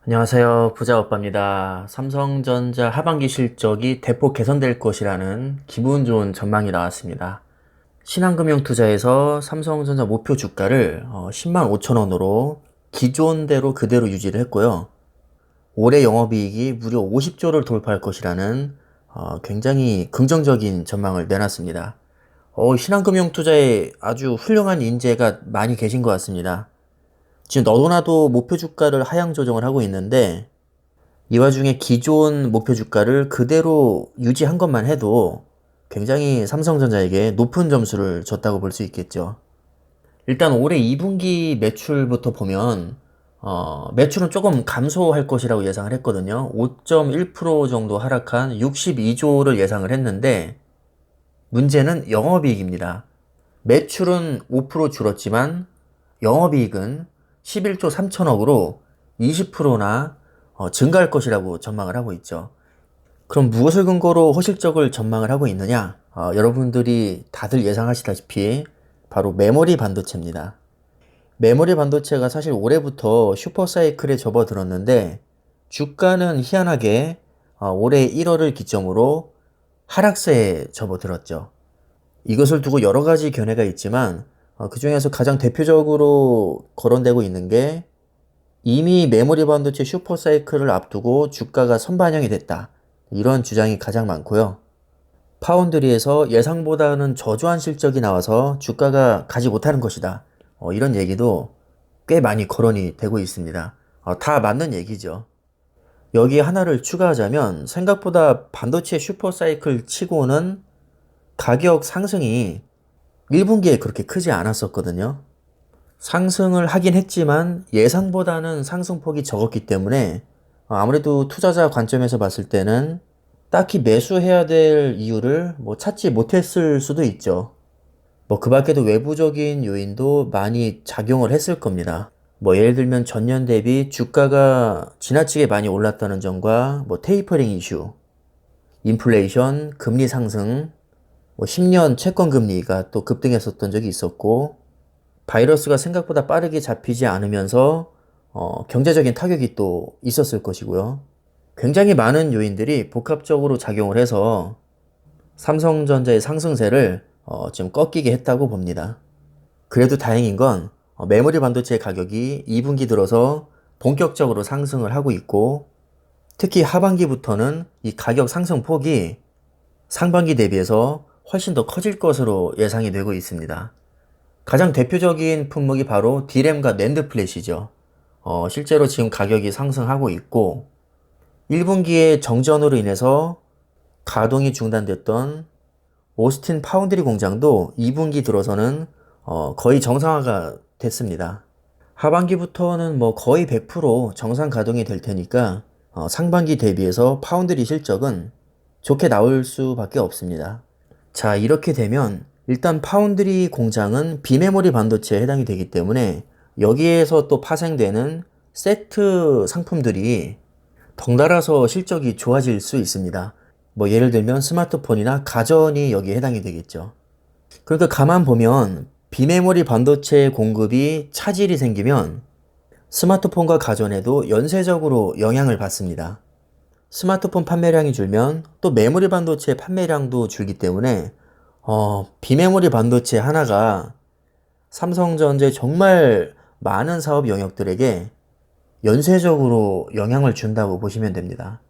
안녕하세요. 부자오빠입니다. 삼성전자 하반기 실적이 대폭 개선될 것이라는 기분 좋은 전망이 나왔습니다. 신한금융투자에서 삼성전자 목표 주가를 10만 5천 원으로 기존대로 그대로 유지를 했고요. 올해 영업이익이 무려 50조를 돌파할 것이라는 굉장히 긍정적인 전망을 내놨습니다. 신한금융투자에 아주 훌륭한 인재가 많이 계신 것 같습니다. 지금 너도나도 목표 주가를 하향 조정을 하고 있는데 이 와중에 기존 목표 주가를 그대로 유지한 것만 해도 굉장히 삼성전자에게 높은 점수를 줬다고 볼 수 있겠죠. 일단 올해 2분기 매출부터 보면 매출은 조금 감소할 것이라고 예상을 했거든요. 5.1% 정도 하락한 62조를 예상을 했는데 문제는 영업이익입니다. 매출은 5% 줄었지만 영업이익은 11조 3천억으로 20%나 증가할 것이라고 전망을 하고 있죠. 그럼 무엇을 근거로 허실적을 전망을 하고 있느냐? 여러분들이 다들 예상하시다시피 바로 메모리 반도체입니다. 메모리 반도체가 사실 올해부터 슈퍼사이클에 접어들었는데 주가는 희한하게 올해 1월을 기점으로 하락세에 접어들었죠. 이것을 두고 여러 가지 견해가 있지만 그 중에서 가장 대표적으로 거론되고 있는 게 이미 메모리 반도체 슈퍼사이클을 앞두고 주가가 선반영이 됐다. 이런 주장이 가장 많고요. 파운드리에서 예상보다는 저조한 실적이 나와서 주가가 가지 못하는 것이다. 이런 얘기도 꽤 많이 거론이 되고 있습니다. 다 맞는 얘기죠. 여기에 하나를 추가하자면 생각보다 반도체 슈퍼사이클 치고는 가격 상승이 1분기에 그렇게 크지 않았었거든요. 상승을 하긴 했지만 예상보다는 상승폭이 적었기 때문에 아무래도 투자자 관점에서 봤을 때는 딱히 매수해야 될 이유를 찾지 못했을 수도 있죠. 그 밖에도 외부적인 요인도 많이 작용을 했을 겁니다. 예를 들면 전년 대비 주가가 지나치게 많이 올랐다는 점과 테이퍼링 이슈, 인플레이션, 금리 상승, 10년 채권 금리가 또 급등했었던 적이 있었고, 바이러스가 생각보다 빠르게 잡히지 않으면서 경제적인 타격이 또 있었을 것이고요. 굉장히 많은 요인들이 복합적으로 작용을 해서 삼성전자의 상승세를 좀 꺾이게 했다고 봅니다. 그래도 다행인 건 메모리 반도체 가격이 2분기 들어서 본격적으로 상승을 하고 있고, 특히 하반기부터는 이 가격 상승 폭이 상반기 대비해서 훨씬 더 커질 것으로 예상이 되고 있습니다. 가장 대표적인 품목이 바로 D램과 낸드 플래시죠. 실제로 지금 가격이 상승하고 있고 1분기에 정전으로 인해서 가동이 중단됐던 오스틴 파운드리 공장도 2분기 들어서는 거의 정상화가 됐습니다. 하반기부터는 거의 100% 정상 가동이 될 테니까 상반기 대비해서 파운드리 실적은 좋게 나올 수밖에 없습니다. 자, 이렇게 되면 일단 파운드리 공장은 비메모리 반도체에 해당이 되기 때문에 여기에서 또 파생되는 세트 상품들이 덩달아서 실적이 좋아질 수 있습니다. 예를 들면 스마트폰이나 가전이 여기에 해당이 되겠죠. 그러니까 가만 보면 비메모리 반도체 공급이 차질이 생기면 스마트폰과 가전에도 연쇄적으로 영향을 받습니다. 스마트폰 판매량이 줄면 또 메모리 반도체 판매량도 줄기 때문에 비메모리 반도체 하나가 삼성전자의 정말 많은 사업 영역들에게 연쇄적으로 영향을 준다고 보시면 됩니다.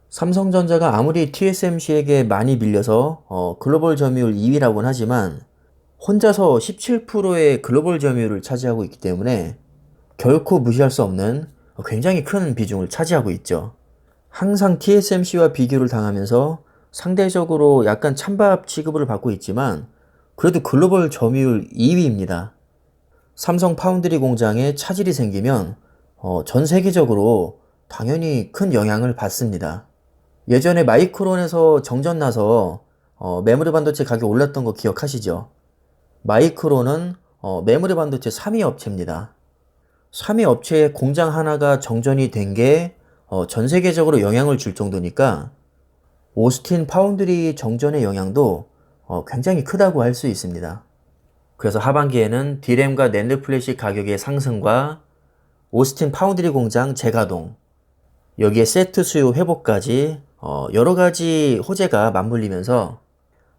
삼성전자가 아무리 TSMC에게 많이 밀려서 글로벌 점유율 2위라고는 하지만 혼자서 17%의 글로벌 점유율을 차지하고 있기 때문에 결코 무시할 수 없는 굉장히 큰 비중을 차지하고 있죠. 항상 TSMC와 비교를 당하면서 상대적으로 약간 찬밥 취급을 받고 있지만 그래도 글로벌 점유율 2위입니다. 삼성 파운드리 공장에 차질이 생기면 전 세계적으로 당연히 큰 영향을 받습니다. 예전에 마이크론에서 정전 나서 메모리 반도체 가격 올랐던 거 기억하시죠? 마이크론은 메모리 반도체 3위 업체입니다. 3위 업체의 공장 하나가 정전이 된 게 전 세계적으로 영향을 줄 정도니까 오스틴 파운드리 정전의 영향도 굉장히 크다고 할 수 있습니다. 그래서 하반기에는 D램과 낸드 플래시 가격의 상승과 오스틴 파운드리 공장 재가동, 여기에 세트 수요 회복까지 여러 가지 호재가 맞물리면서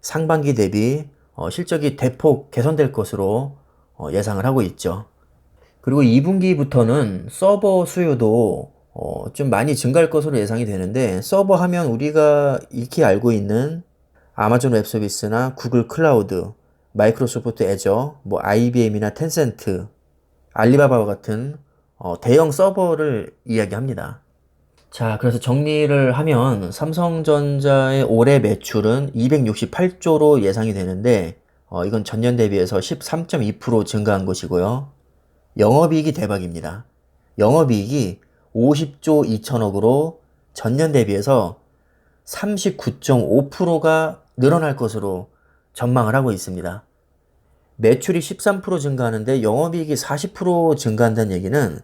상반기 대비 실적이 대폭 개선될 것으로 예상을 하고 있죠. 그리고 2분기부터는 서버 수요도 좀 많이 증가할 것으로 예상이 되는데, 서버 하면 우리가 익히 알고 있는 아마존 웹 서비스나 구글 클라우드, 마이크로소프트 애저, 뭐 IBM이나 텐센트, 알리바바와 같은 대형 서버를 이야기합니다. 자, 그래서 정리를 하면 삼성전자의 올해 매출은 268조로 예상이 되는데, 이건 전년 대비해서 13.2% 증가한 것이고요. 영업이익이 대박입니다. 영업이익이 50조 2천억으로 전년 대비해서 39.5%가 늘어날 것으로 전망을 하고 있습니다. 매출이 13% 증가하는데 영업이익이 40% 증가한다는 얘기는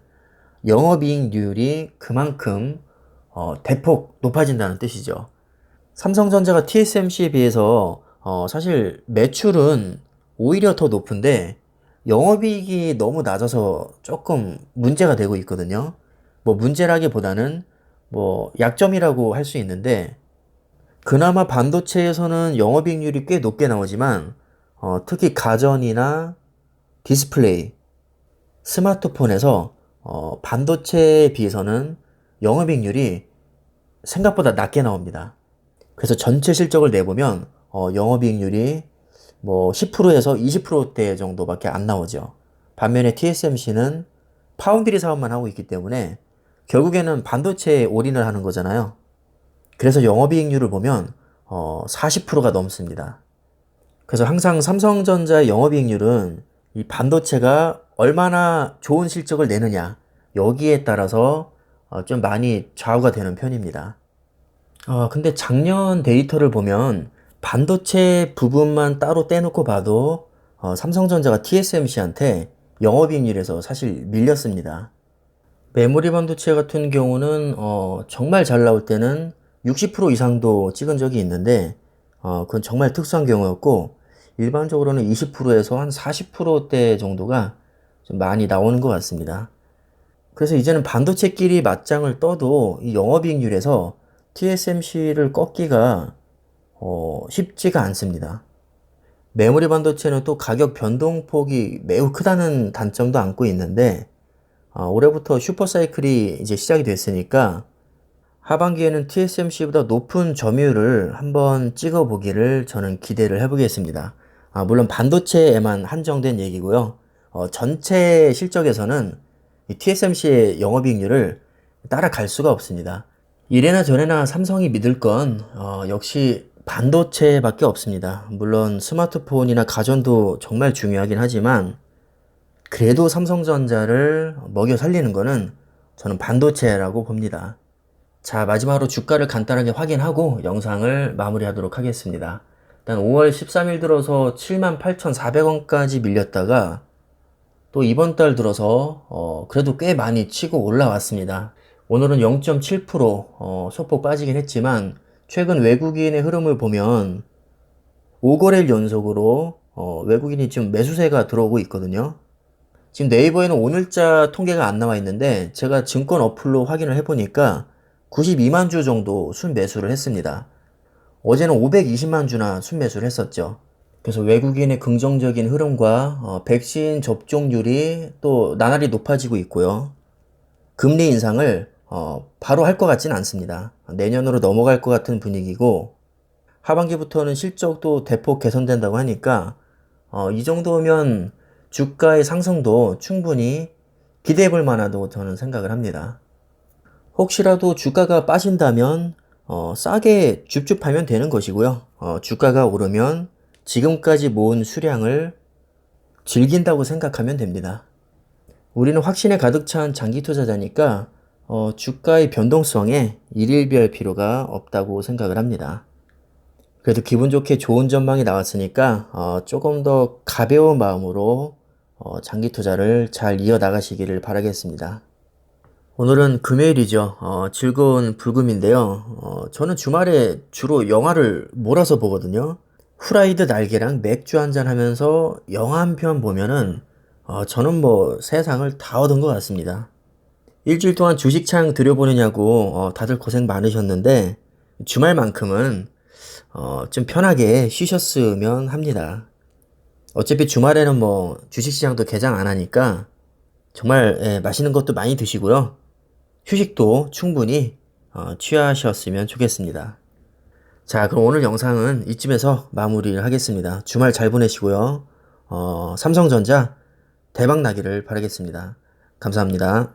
영업이익률이 그만큼 대폭 높아진다는 뜻이죠. 삼성전자가 TSMC에 비해서 사실 매출은 오히려 더 높은데 영업이익이 너무 낮아서 조금 문제가 되고 있거든요. 뭐 문제라기보다는 뭐 약점이라고 할 수 있는데, 그나마 반도체에서는 영업이익률이 꽤 높게 나오지만 특히 가전이나 디스플레이, 스마트폰에서 반도체에 비해서는 영업이익률이 생각보다 낮게 나옵니다. 그래서 전체 실적을 내보면 영업이익률이 뭐 10%에서 20%대 정도밖에 안 나오죠. 반면에 TSMC는 파운드리 사업만 하고 있기 때문에 결국에는 반도체에 올인을 하는 거잖아요. 그래서 영업이익률을 보면 40%가 넘습니다. 그래서 항상 삼성전자의 영업이익률은 이 반도체가 얼마나 좋은 실적을 내느냐, 여기에 따라서 좀 많이 좌우가 되는 편입니다. 근데 작년 데이터를 보면 반도체 부분만 따로 떼놓고 봐도 삼성전자가 TSMC한테 영업이익률에서 사실 밀렸습니다. 메모리 반도체 같은 경우는 정말 잘 나올 때는 60% 이상도 찍은 적이 있는데 그건 정말 특수한 경우였고, 일반적으로는 20%에서 한 40%대 정도가 좀 많이 나오는 것 같습니다. 그래서 이제는 반도체끼리 맞짱을 떠도 이 영업이익률에서 TSMC를 꺾기가 쉽지가 않습니다. 메모리 반도체는 또 가격 변동폭이 매우 크다는 단점도 안고 있는데, 올해부터 슈퍼사이클이 이제 시작이 됐으니까 하반기에는 TSMC보다 높은 점유율을 한번 찍어보기를 저는 기대를 해보겠습니다. 물론 반도체에만 한정된 얘기고요. 전체 실적에서는 이 TSMC의 영업이익률을 따라갈 수가 없습니다. 이래나 저래나 삼성이 믿을 건 역시 반도체밖에 없습니다. 물론 스마트폰이나 가전도 정말 중요하긴 하지만 그래도 삼성전자를 먹여 살리는 거는 저는 반도체라고 봅니다. 자, 마지막으로 주가를 간단하게 확인하고 영상을 마무리하도록 하겠습니다. 일단 5월 13일 들어서 78,400원까지 밀렸다가 또 이번 달 들어서 그래도 꽤 많이 치고 올라왔습니다. 오늘은 0.7% 소폭 빠지긴 했지만 최근 외국인의 흐름을 보면 5거래일 연속으로 외국인이 지금 매수세가 들어오고 있거든요. 지금 네이버에는 오늘자 통계가 안 나와 있는데 제가 증권 어플로 확인을 해보니까 92만 주 정도 순매수를 했습니다. 어제는 520만 주나 순매수를 했었죠. 그래서 외국인의 긍정적인 흐름과 백신 접종률이 또 나날이 높아지고 있고요. 금리 인상을 바로 할 것 같진 않습니다. 내년으로 넘어갈 것 같은 분위기고, 하반기부터는 실적도 대폭 개선된다고 하니까 이 정도면 주가의 상승도 충분히 기대해 볼 만하다고 저는 생각을 합니다. 혹시라도 주가가 빠진다면 싸게 줍줍하면 되는 것이고요. 주가가 오르면 지금까지 모은 수량을 즐긴다고 생각하면 됩니다. 우리는 확신에 가득 찬 장기 투자자니까 주가의 변동성에 일일비할 필요가 없다고 생각을 합니다. 그래도 기분 좋게 좋은 전망이 나왔으니까 조금 더 가벼운 마음으로 장기 투자를 잘 이어나가시기를 바라겠습니다. 오늘은 금요일이죠. 즐거운 불금인데요. 저는 주말에 주로 영화를 몰아서 보거든요. 후라이드 날개랑 맥주 한잔 하면서 영화 한 편 보면은 저는 뭐 세상을 다 얻은 것 같습니다. 일주일 동안 주식창 들여보느냐고 다들 고생 많으셨는데 주말만큼은 좀 편하게 쉬셨으면 합니다. 어차피 주말에는 뭐 주식시장도 개장 안 하니까 정말 맛있는 것도 많이 드시고요. 휴식도 충분히 취하셨으면 좋겠습니다. 자, 그럼 오늘 영상은 이쯤에서 마무리를 하겠습니다. 주말 잘 보내시고요. 삼성전자 대박 나기를 바라겠습니다. 감사합니다.